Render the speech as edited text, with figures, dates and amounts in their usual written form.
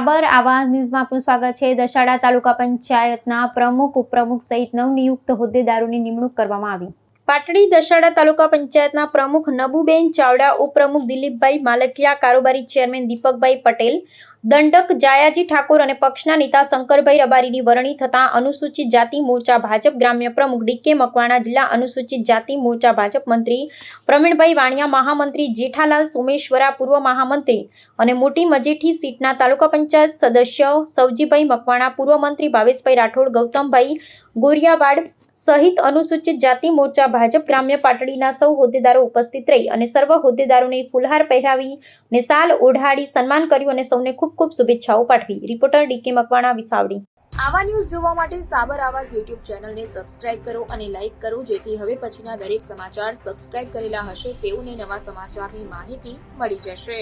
સાબર આવાસ ન્યૂઝમાં આપનું સ્વાગત છે। દશાડા તાલુકા પંચાયતના પ્રમુખ ઉપપ્રમુખ સહિત નવનિયુક્ત હોદ્દેદારોની નિમણૂક કરવામાં આવી। પાટડી દશાડા તાલુકા પંચાયતના પ્રમુખ નબુબેન ચાવડા, ઉપપ્રમુખ દિલીપભાઈ માલકિયા, કારોબારી ચેરમેન દીપકભાઈ પટેલ, દંડક જાયાજી ઠાકોર અને પક્ષના નેતા શંકરભાઈ રબારીની વરણી થતા અનુસૂચિત જાતિ મોરચા ભાજપ ગ્રામ્ય પ્રમુખ ડીકે મકવાણા, જિલ્લા અનુસૂચિત જાતિ મોરચા ભાજપ મંત્રી પ્રવીણભાઈ વાણિયા, મહામંત્રી જેઠાલાલ સોમેશ્વરા, પૂર્વ મહામંત્રી અને મોટી મજેઠી સીટના તાલુકા પંચાયત સદસ્ય સવજીભાઈ મકવાણા, પૂર્વ મંત્રી ભાવેશભાઈ રાઠોડ, ગૌતમભાઈ ગોરિયાવાડ સહિત અનુસૂચિત જાતિ મોરચા ભાજપ ગ્રામ્ય પાટડીના સૌ હોદ્દેદારો ઉપસ્થિત રહી અને સર્વ હોદ્દેદારોને ફુલહાર પહેરાવી અને શાલ ઓઢાડી સન્માન કર્યું અને સૌને ખૂબ ખૂબ શુભેચ્છાઓ પાઠવી। Reporter DK Makwana, Visavadi. આવા ન્યૂઝ જોવા માટે સાબર આવાસ યુટ્યુબ ચેનલને સબસ્ક્રાઇબ કરો અને લાઇક કરો, જેથી હવે પછીના દરેક સમાચાર સબસ્ક્રાઇબ કરેલા હશે તેઓને નવા સમાચારની માહિતી મળી જશે।